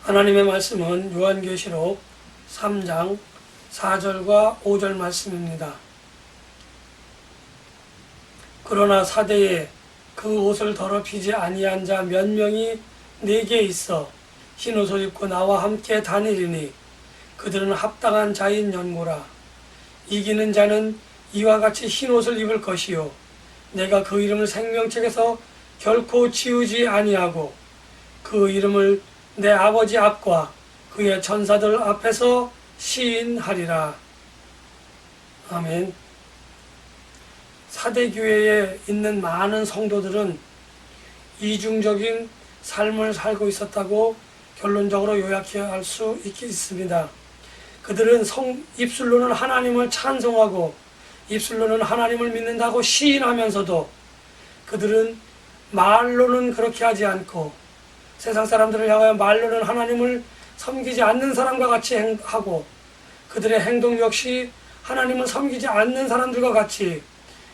하나님의 말씀은 요한계시록 3장 4절과 5절 말씀입니다. 그러나 사대에 그 옷을 더럽히지 아니한 자 몇 명이 내게 있어 흰옷을 입고 나와 함께 다니리니 그들은 합당한 자인 연고라. 이기는 자는 이와 같이 흰옷을 입을 것이요 내가 그 이름을 생명책에서 결코 지우지 아니하고 그 이름을 내 아버지 앞과 그의 천사들 앞에서 시인하리라. 아멘. 사대교회에 있는 많은 성도들은 이중적인 삶을 살고 있었다고 결론적으로 요약할 수 있습니다. 그들은 입술로는 하나님을 찬송하고 입술로는 하나님을 믿는다고 시인하면서도 그들은 말로는 그렇게 하지 않고 세상 사람들을 향하여 말로는 하나님을 섬기지 않는 사람과 같이 하고 그들의 행동 역시 하나님을 섬기지 않는 사람들과 같이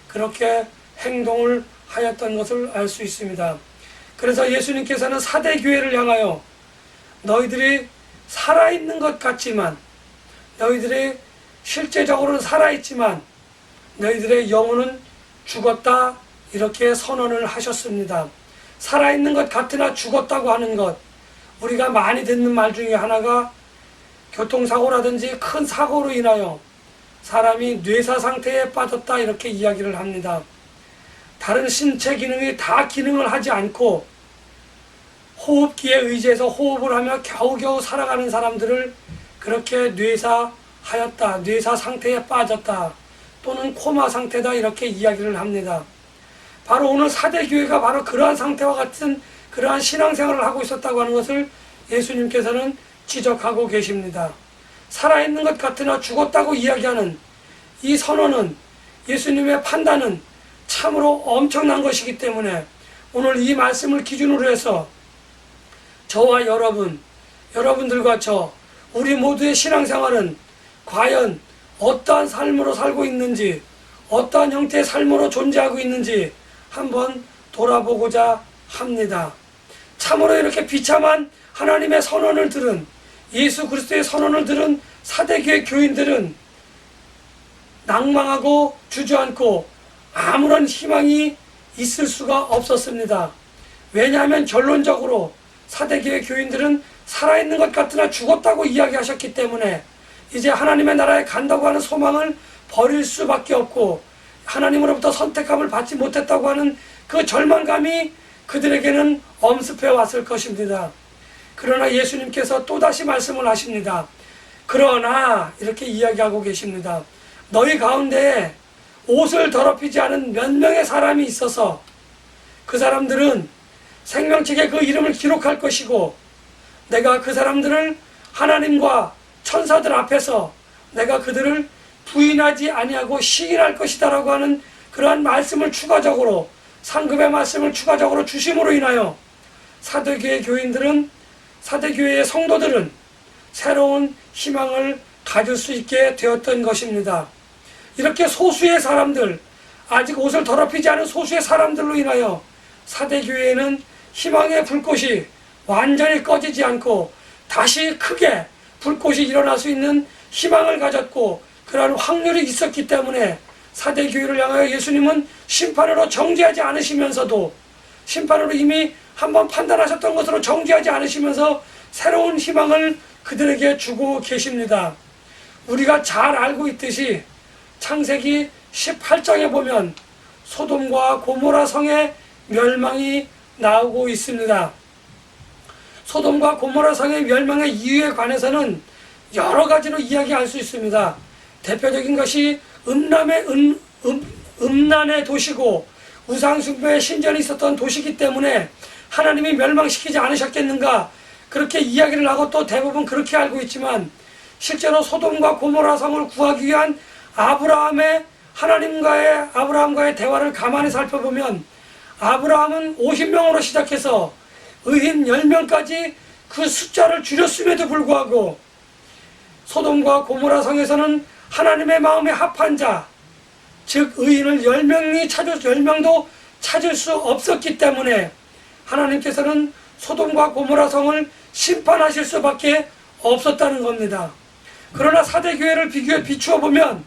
그렇게 행동을 하였던 것을 알 수 있습니다. 그래서 예수님께서는 사대교회를 향하여 너희들이 살아있는 것 같지만 너희들이 실제적으로는 살아있지만 너희들의 영혼은 죽었다 이렇게 선언을 하셨습니다. 살아있는 것 같으나 죽었다고 하는 것, 우리가 많이 듣는 말 중에 하나가 교통사고라든지 큰 사고로 인하여 사람이 뇌사 상태에 빠졌다 이렇게 이야기를 합니다. 다른 신체 기능이 다 기능을 하지 않고 호흡기에 의지해서 호흡을 하며 겨우겨우 살아가는 사람들을 그렇게 뇌사하였다, 뇌사 상태에 빠졌다 또는 코마 상태다 이렇게 이야기를 합니다. 바로 오늘 사대교회가 바로 그러한 상태와 같은 그러한 신앙생활을 하고 있었다고 하는 것을 예수님께서는 지적하고 계십니다. 살아있는 것 같으나 죽었다고 이야기하는 이 선언은, 예수님의 판단은 참으로 엄청난 것이기 때문에 오늘 이 말씀을 기준으로 해서 저와 여러분들과 우리 모두의 신앙생활은 과연 어떠한 삶으로 살고 있는지, 어떠한 형태의 삶으로 존재하고 있는지 한번 돌아보고자 합니다. 참으로 이렇게 비참한 하나님의 선언을 들은, 예수 그리스도의 선언을 들은 사대교회 교인들은 낭망하고 주저앉고 아무런 희망이 있을 수가 없었습니다. 왜냐하면 결론적으로 사대교회 교인들은 살아있는 것 같으나 죽었다고 이야기하셨기 때문에 이제 하나님의 나라에 간다고 하는 소망을 버릴 수밖에 없고 하나님으로부터 선택함을 받지 못했다고 하는 그 절망감이 그들에게는 엄습해 왔을 것입니다. 그러나 예수님께서 또다시 말씀을 하십니다. 그러나 이렇게 이야기하고 계십니다. 너희 가운데 옷을 더럽히지 않은 몇 명의 사람이 있어서 그 사람들은 생명책에 그 이름을 기록할 것이고 내가 그 사람들을 하나님과 천사들 앞에서 내가 그들을 부인하지 아니하고 시인할 것이다 라고 하는 그러한 말씀을 추가적으로, 상급의 말씀을 추가적으로 주심으로 인하여 사대교회 교인들은, 사대교회의 성도들은 새로운 희망을 가질 수 있게 되었던 것입니다. 이렇게 소수의 사람들, 아직 옷을 더럽히지 않은 소수의 사람들로 인하여 사대교회에는 희망의 불꽃이 완전히 꺼지지 않고 다시 크게 불꽃이 일어날 수 있는 희망을 가졌고 그러한 확률이 있었기 때문에 사대교회를 향하여 예수님은 심판으로 정죄하지 않으시면서도, 심판으로 이미 한번 판단하셨던 것으로 정죄하지 않으시면서 새로운 희망을 그들에게 주고 계십니다. 우리가 잘 알고 있듯이 창세기 18장에 보면 소돔과 고모라 성의 멸망이 나오고 있습니다. 소돔과 고모라 성의 멸망의 이유에 관해서는 여러 가지로 이야기할 수 있습니다. 대표적인 것이 음란의 도시고 우상숭배의 신전이 있었던 도시이기 때문에 하나님이 멸망시키지 않으셨겠는가 그렇게 이야기를 하고 또 대부분 그렇게 알고 있지만 실제로 소돔과 고모라 성을 구하기 위한 아브라함과의 대화를 가만히 살펴보면 아브라함은 50명으로 시작해서 의인 10명까지 그 숫자를 줄였음에도 불구하고 소돔과 고모라 성에서는 하나님의 마음에 합한 자, 즉 의인을 10명도 찾을 수 없었기 때문에 하나님께서는 소돔과 고모라 성을 심판하실 수밖에 없었다는 겁니다. 그러나 사대교회를 비추어 보면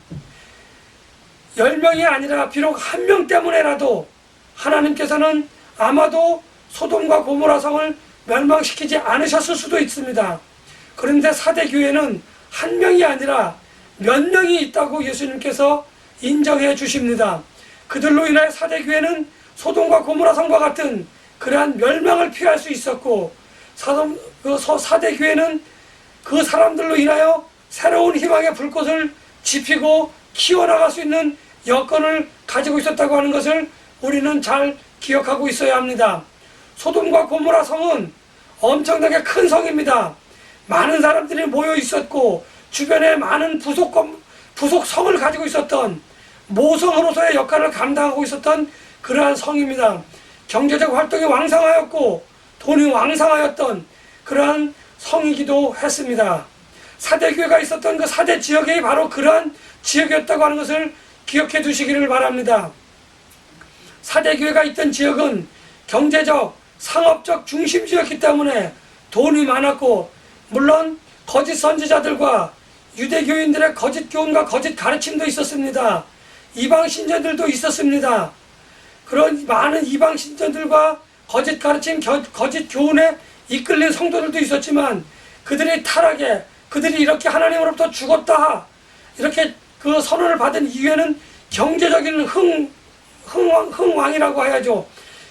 10명이 아니라 비록 1명 때문에라도 하나님께서는 아마도 소돔과 고모라 성을 멸망시키지 않으셨을 수도 있습니다. 그런데 사대교회는 1명이 아니라 몇 명이 있다고 예수님께서 인정해 주십니다. 그들로 인하여 사대교회는 소돔과 고모라 성과 같은 그러한 멸망을 피할 수 있었고, 사대교회는 그 사람들로 인하여 새로운 희망의 불꽃을 지피고 키워나갈 수 있는 여건을 가지고 있었다고 하는 것을 우리는 잘 기억하고 있어야 합니다. 소돔과 고모라 성은 엄청나게 큰 성입니다. 많은 사람들이 모여 있었고 주변에 많은 부속 성을 가지고 있었던 모성으로서의 역할을 감당하고 있었던 그러한 성입니다. 경제적 활동이 왕성하였고 돈이 왕성하였던 그러한 성이기도 했습니다. 사대교회가 있었던 그 사대 지역이 바로 그러한 지역이었다고 하는 것을 기억해 두시기를 바랍니다. 사대교회가 있던 지역은 경제적, 상업적 중심지였기 때문에 돈이 많았고, 물론 거짓 선지자들과 유대교인들의 거짓 교훈과 거짓 가르침도 있었습니다. 이방 신자들도 있었습니다. 그런 많은 이방 신자들과 거짓 가르침, 거짓 교훈에 이끌린 성도들도 있었지만, 그들이 타락해 그들이 이렇게 하나님으로부터 죽었다 이렇게 그 선언을 받은 이유에는 경제적인 흥왕이라고 해야죠.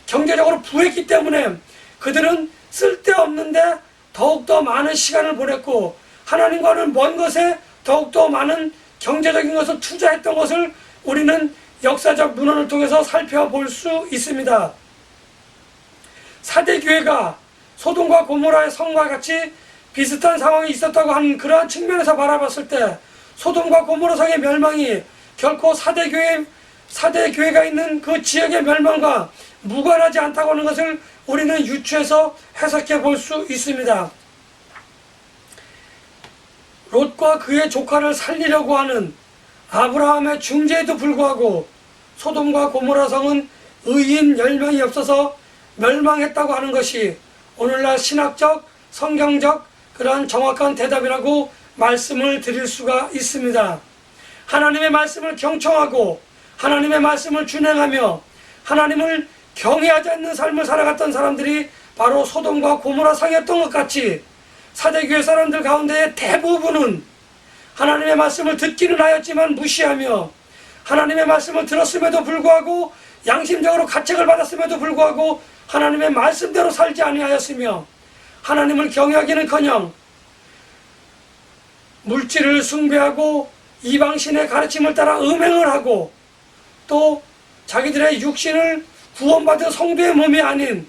경제적으로 부했기 때문에 그들은 쓸데없는데 더욱더 많은 시간을 보냈고, 하나님과는 먼 것에 더욱더 많은 경제적인 것을 투자했던 것을 우리는 역사적 문헌을 통해서 살펴볼 수 있습니다. 사대교회가 소돔과 고모라의 성과 같이 비슷한 상황이 있었다고 하는 그러한 측면에서 바라봤을 때 소돔과 고모라 성의 멸망이 결코 사대교회가 있는 그 지역의 멸망과 무관하지 않다고 하는 것을 우리는 유추해서 해석해 볼 수 있습니다. 롯과 그의 조카를 살리려고 하는 아브라함의 중재에도 불구하고 소돔과 고모라 성은 의인 10명이 없어서 멸망했다고 하는 것이 오늘날 신학적, 성경적 그러한 정확한 대답이라고 말씀을 드릴 수가 있습니다. 하나님의 말씀을 경청하고 하나님의 말씀을 준행하며 하나님을 경외하지 않는 삶을 살아갔던 사람들이 바로 소돔과 고모라 성이었던 것 같이 사대교회 사람들 가운데의 대부분은 하나님의 말씀을 듣기는 하였지만 무시하며 하나님의 말씀을 들었음에도 불구하고 양심적으로 가책을 받았음에도 불구하고 하나님의 말씀대로 살지 아니하였으며 하나님을 경외하기는커녕 물질을 숭배하고 이방신의 가르침을 따라 음행을 하고 또 자기들의 육신을 구원받은 성도의 몸이 아닌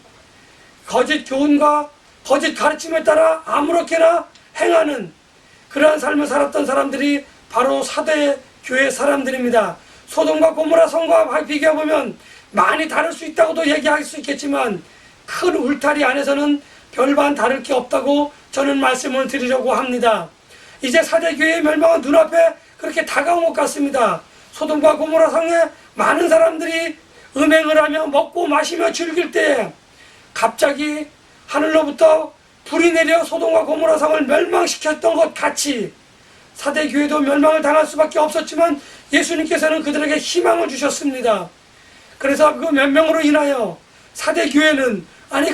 거짓 교훈과 거짓 가르침에 따라 아무렇게나 행하는 그러한 삶을 살았던 사람들이 바로 사대교회 사람들입니다. 소돔과 고모라 성과 비교해보면 많이 다를 수 있다고도 얘기할 수 있겠지만 큰 울타리 안에서는 별반 다를 게 없다고 저는 말씀을 드리려고 합니다. 이제 사대교회의 멸망은 눈앞에 그렇게 다가온 것 같습니다. 소돔과 고모라 성에 많은 사람들이 음행을 하며 먹고 마시며 즐길 때에 갑자기 하늘로부터 불이 내려 소돔과 고모라 성을 멸망시켰던 것 같이 사대교회도 멸망을 당할 수밖에 없었지만 예수님께서는 그들에게 희망을 주셨습니다. 그래서 그 몇 명으로 인하여 사대교회는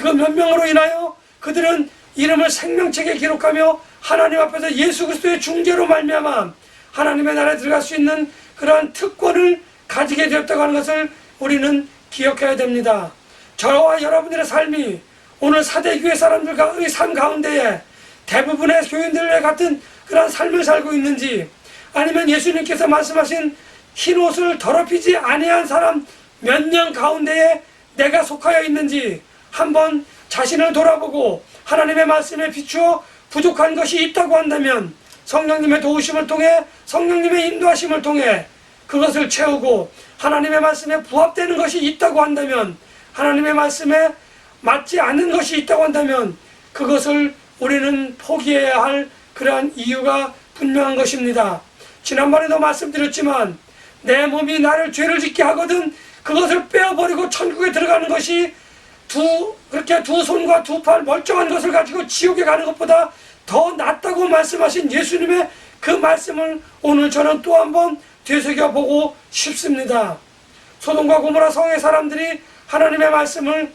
그 몇 명으로 인하여 그들은 이름을 생명책에 기록하며 하나님 앞에서 예수 그리스도의 중재로 말미암아 하나님의 나라에 들어갈 수 있는 그러한 특권을 가지게 되었다고 하는 것을 우리는 기억해야 됩니다. 저와 여러분들의 삶이 오늘 사대교회 사람들의 삶 가운데에 대부분의 교인들과 같은 그러한 삶을 살고 있는지, 아니면 예수님께서 말씀하신 흰옷을 더럽히지 아니한 사람 몇 명 가운데에 내가 속하여 있는지 한번 자신을 돌아보고 하나님의 말씀에 비추어 부족한 것이 있다고 한다면 성령님의 도우심을 통해 성령님의 인도하심을 통해 그것을 채우고, 하나님의 말씀에 부합되는 것이 있다고 한다면, 하나님의 말씀에 맞지 않는 것이 있다고 한다면 그것을 우리는 포기해야 할 그러한 이유가 분명한 것입니다. 지난번에도 말씀드렸지만 내 몸이 나를 죄를 짓게 하거든 그것을 빼어버리고 천국에 들어가는 것이 그렇게 두 손과 두 팔 멀쩡한 것을 가지고 지옥에 가는 것보다 더 낫다고 말씀하신 예수님의 그 말씀을 오늘 저는 또 한번 되새겨보고 싶습니다. 소돔과 고모라 성의 사람들이 하나님의 말씀을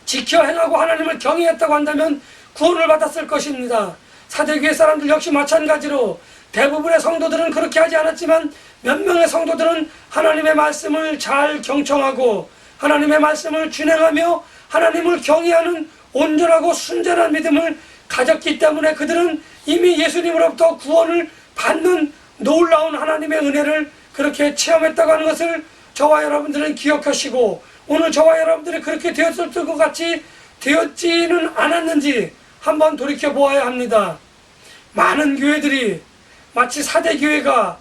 지켜 행하고 하나님을 경외했다고 한다면 구원을 받았을 것입니다. 사대교회 사람들 역시 마찬가지로 대부분의 성도들은 그렇게 하지 않았지만 몇 명의 성도들은 하나님의 말씀을 잘 경청하고 하나님의 말씀을 준행하며 하나님을 경외하는 온전하고 순전한 믿음을 가졌기 때문에 그들은 이미 예수님으로부터 구원을 받는 놀라운 하나님의 은혜를 그렇게 체험했다고 하는 것을 저와 여러분들은 기억하시고, 오늘 저와 여러분들이 그렇게 되었을 것 같이 되었지는 않았는지 한번 돌이켜 보아야 합니다. 많은 교회들이 마치 사대교회가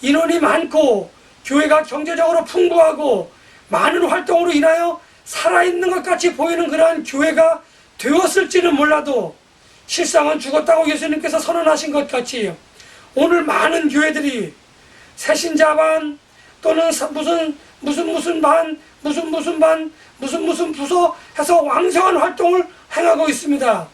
인원이 많고 교회가 경제적으로 풍부하고 많은 활동으로 인하여 살아있는 것 같이 보이는 그러한 교회가 되었을지는 몰라도 실상은 죽었다고 예수님께서 선언하신 것 같이 오늘 많은 교회들이 새신자반 또는 무슨 반 무슨 부서 해서 왕성한 활동을 행하고 있습니다.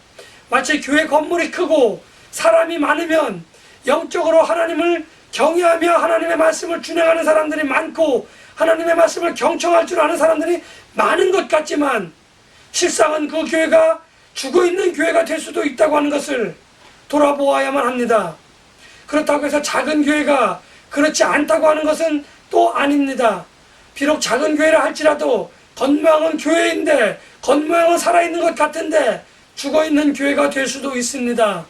마치 교회 건물이 크고 사람이 많으면 영적으로 하나님을 경외하며 하나님의 말씀을 준행하는 사람들이 많고 하나님의 말씀을 경청할 줄 아는 사람들이 많은 것 같지만 실상은 그 교회가 죽어있는 교회가 될 수도 있다고 하는 것을 돌아보아야만 합니다. 그렇다고 해서 작은 교회가 그렇지 않다고 하는 것은 또 아닙니다. 비록 작은 교회라 할지라도 겉모양은 교회인데 겉모양은 살아있는 것 같은데 죽어있는 교회가 될 수도 있습니다.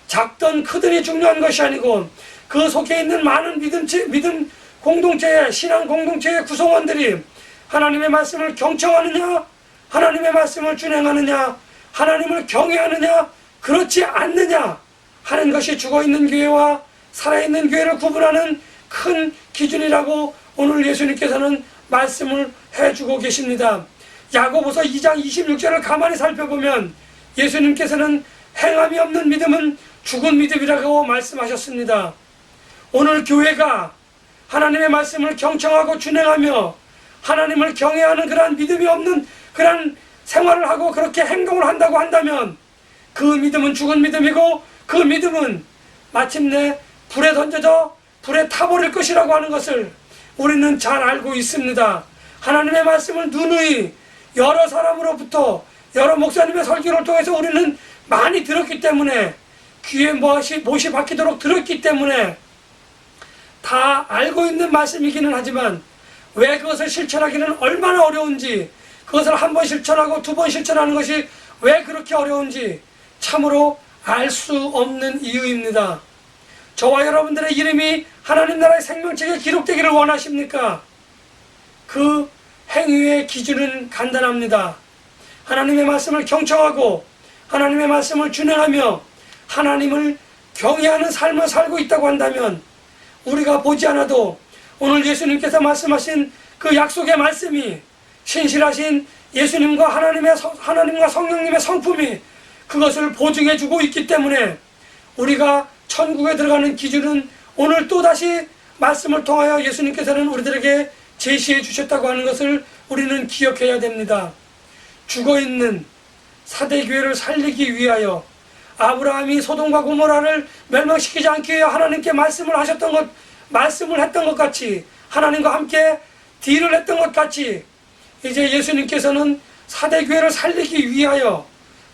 작든 크든이 중요한 것이 아니고 그 속에 있는 많은 믿음 공동체의 신앙 공동체의 구성원들이 하나님의 말씀을 경청하느냐, 하나님의 말씀을 준행하느냐, 하나님을 경외하느냐, 그렇지 않느냐 하는 것이 죽어있는 교회와 살아있는 교회를 구분하는 큰 기준이라고 오늘 예수님께서는 말씀을 해주고 계십니다. 야고보서 2장 26절을 가만히 살펴보면 예수님께서는 행함이 없는 믿음은 죽은 믿음이라고 말씀하셨습니다. 오늘 교회가 하나님의 말씀을 경청하고 준행하며 하나님을 경외하는 그러한 믿음이 없는 그러한 생활을 하고 그렇게 행동을 한다고 한다면 그 믿음은 죽은 믿음이고 그 믿음은 마침내 불에 던져져 불에 타버릴 것이라고 하는 것을 우리는 잘 알고 있습니다. 하나님의 말씀을 누누이 여러 사람으로부터 여러 목사님의 설교를 통해서 우리는 많이 들었기 때문에 귀에 못이 박히도록 들었기 때문에 다 알고 있는 말씀이기는 하지만 왜 그것을 실천하기는 얼마나 어려운지, 그것을 한 번 실천하고 두 번 실천하는 것이 왜 그렇게 어려운지 참으로 알 수 없는 이유입니다. 저와 여러분들의 이름이 하나님 나라의 생명책에 기록되기를 원하십니까? 그 행위의 기준은 간단합니다. 하나님의 말씀을 경청하고 하나님의 말씀을 준행하며 하나님을 경외하는 삶을 살고 있다고 한다면 우리가 보지 않아도 오늘 예수님께서 말씀하신 그 약속의 말씀이 신실하신 예수님과 하나님과 성령님의 성품이 그것을 보증해주고 있기 때문에 우리가 천국에 들어가는 기준은 오늘 또다시 말씀을 통하여 예수님께서는 우리들에게 제시해 주셨다고 하는 것을 우리는 기억해야 됩니다. 죽어있는 사대교회를 살리기 위하여 아브라함이 소돔과 고모라를 멸망시키지 않기 위해 하나님께 말씀을 했던 것 같이 하나님과 함께 딜을 했던 것 같이 이제 예수님께서는 사대교회를 살리기 위하여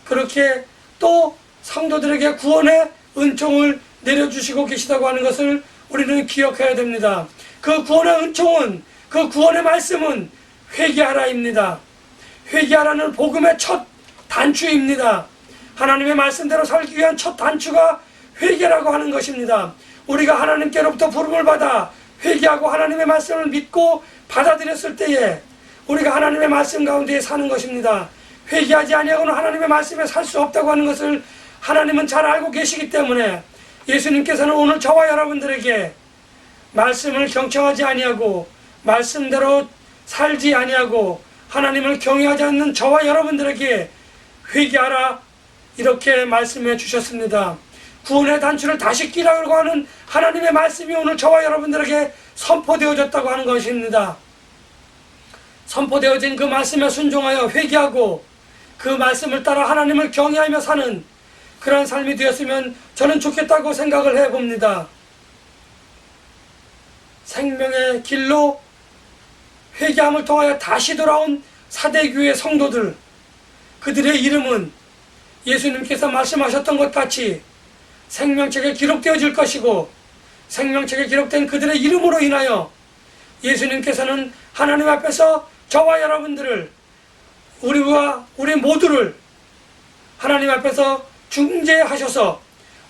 그렇게 또 성도들에게 구원의 은총을 내려주시고 계시다고 하는 것을 우리는 기억해야 됩니다. 그 구원의 은총은, 그 구원의 말씀은 회개하라입니다. 회개하라는 복음의 첫 단추입니다. 하나님의 말씀대로 살기 위한 첫 단추가 회개라고 하는 것입니다. 우리가 하나님께로부터 부름을 받아 회개하고 하나님의 말씀을 믿고 받아들였을 때에 우리가 하나님의 말씀 가운데 사는 것입니다. 회개하지 아니하고는 하나님의 말씀에 살 수 없다고 하는 것을 하나님은 잘 알고 계시기 때문에 예수님께서는 오늘 저와 여러분들에게 말씀을 경청하지 아니하고 말씀대로 살지 아니하고 하나님을 경외하지 않는 저와 여러분들에게 회개하라 이렇게 말씀해 주셨습니다. 구원의 단추를 다시 끼라고 하는 하나님의 말씀이 오늘 저와 여러분들에게 선포되어졌다고 하는 것입니다. 선포되어진 그 말씀에 순종하여 회개하고 그 말씀을 따라 하나님을 경외하며 사는 그러한 삶이 되었으면 저는 좋겠다고 생각을 해봅니다. 생명의 길로 회개함을 통하여 다시 돌아온 사대교회 성도들, 그들의 이름은 예수님께서 말씀하셨던 것 같이 생명책에 기록되어질 것이고, 생명책에 기록된 그들의 이름으로 인하여 예수님께서는 하나님 앞에서 저와 여러분들을, 우리 모두를 하나님 앞에서 중재하셔서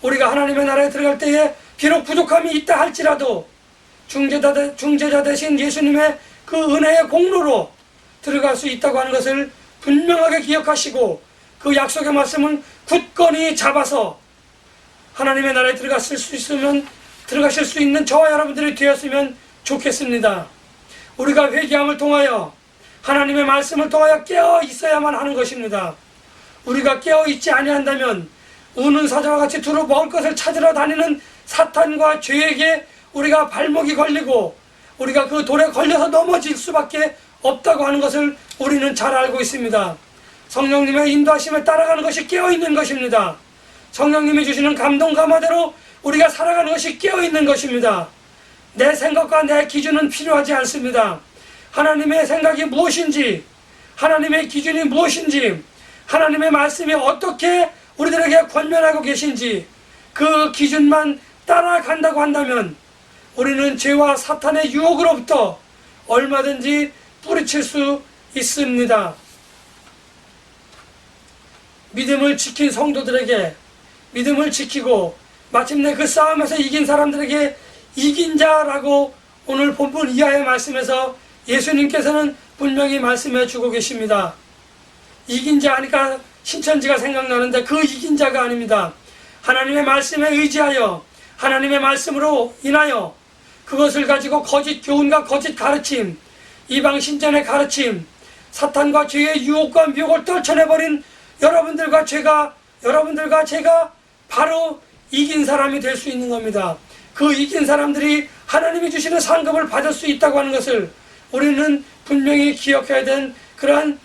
우리가 하나님의 나라에 들어갈 때에 비록 부족함이 있다 할지라도 중재자 되신 예수님의 그 은혜의 공로로 들어갈 수 있다고 하는 것을 분명하게 기억하시고, 그 약속의 말씀을 굳건히 잡아서 하나님의 나라에 들어가실 수 있는 저와 여러분들이 되었으면 좋겠습니다. 우리가 회개함을 통하여 하나님의 말씀을 통하여 깨어 있어야만 하는 것입니다. 우리가 깨어 있지 아니한다면 우는 사자와 같이 두루 먹을 것을 찾으러 다니는 사탄과 죄에게 우리가 발목이 걸리고 우리가 그 돌에 걸려서 넘어질 수밖에 없다고 하는 것을 우리는 잘 알고 있습니다. 성령님의 인도하심에 따라가는 것이 깨어있는 것입니다. 성령님이 주시는 감동 감화대로 우리가 살아가는 것이 깨어있는 것입니다. 내 생각과 내 기준은 필요하지 않습니다. 하나님의 생각이 무엇인지, 하나님의 기준이 무엇인지, 하나님의 말씀이 어떻게 우리들에게 권면하고 계신지 그 기준만 따라간다고 한다면 우리는 죄와 사탄의 유혹으로부터 얼마든지 뿌리칠 수 있습니다. 믿음을 지킨 성도들에게, 믿음을 지키고 마침내 그 싸움에서 이긴 사람들에게 이긴 자라고 오늘 본문 이하의 말씀에서 예수님께서는 분명히 말씀해 주고 계십니다. 이긴 자 하니까 신천지가 생각나는데 그 이긴 자가 아닙니다. 하나님의 말씀에 의지하여 하나님의 말씀으로 인하여 그것을 가지고 거짓 교훈과 거짓 가르침, 이방 신전의 가르침, 사탄과 죄의 유혹과 미혹을 떨쳐내버린 여러분들과 제가 바로 이긴 사람이 될 수 있는 겁니다. 그 이긴 사람들이 하나님이 주시는 상급을 받을 수 있다고 하는 것을 우리는 분명히 기억해야 된 그러한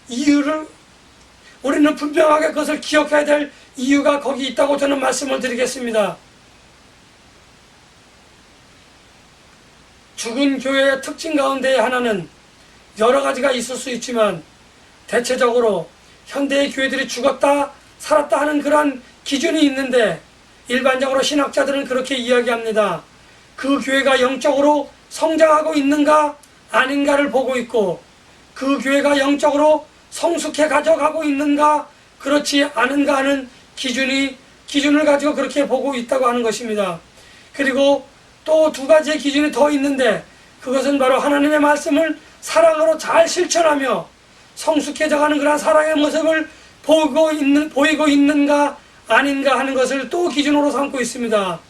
이유를, 우리는 분명하게 그것을 기억해야 될 이유가 거기 있다고 저는 말씀을 드리겠습니다. 죽은 교회의 특징 가운데 하나는 여러 가지가 있을 수 있지만 대체적으로 현대의 교회들이 죽었다 살았다 하는 그러한 기준이 있는데, 일반적으로 신학자들은 그렇게 이야기합니다. 그 교회가 영적으로 성장하고 있는가 아닌가를 보고 있고, 그 교회가 영적으로 성숙해 가져가고 있는가 그렇지 않은가 하는 기준을 가지고 그렇게 보고 있다고 하는 것입니다. 그리고 또 두 가지의 기준이 더 있는데, 그것은 바로 하나님의 말씀을 사랑으로 잘 실천하며 성숙해져가는 그런 사랑의 모습을 보이고 있는가 아닌가 하는 것을 또 기준으로 삼고 있습니다.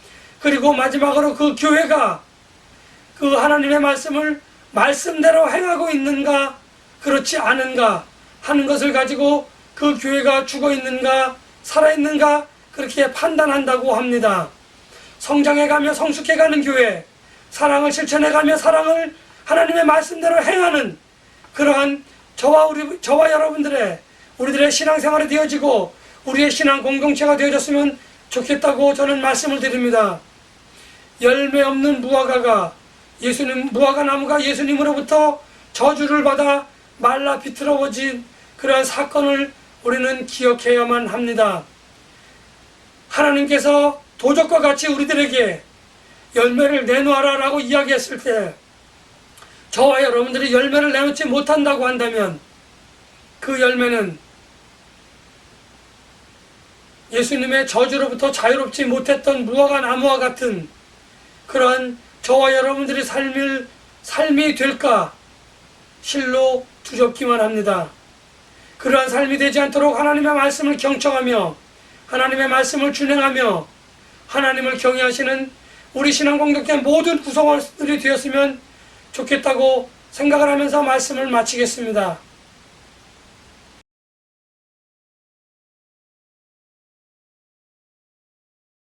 그리고 마지막으로 그 교회가 그 하나님의 말씀을 말씀대로 행하고 있는가 그렇지 않은가 하는 것을 가지고 그 교회가 죽어 있는가 살아있는가 그렇게 판단한다고 합니다. 성장해가며 성숙해가는 교회, 사랑을 실천해가며 사랑을 하나님의 말씀대로 행하는 그러한 저와 여러분들의 우리들의 신앙생활이 되어지고 우리의 신앙 공동체가 되어졌으면 좋겠다고 저는 말씀을 드립니다. 열매 없는 무화과 나무가 예수님으로부터 저주를 받아 말라 비틀어진 그러한 사건을 우리는 기억해야만 합니다. 하나님께서 도적과 같이 우리들에게 열매를 내놓아라 라고 이야기했을 때 저와 여러분들이 열매를 내놓지 못한다고 한다면 그 열매는 예수님의 저주로부터 자유롭지 못했던 무화과 나무와 같은 그러한 저와 여러분들의 삶이 될까 실로 두렵기만 합니다. 그러한 삶이 되지 않도록 하나님의 말씀을 경청하며 하나님의 말씀을 준행하며 하나님을 경외하시는 우리 신앙공동체 모든 구성원들이 되었으면 좋겠다고 생각을 하면서 말씀을 마치겠습니다.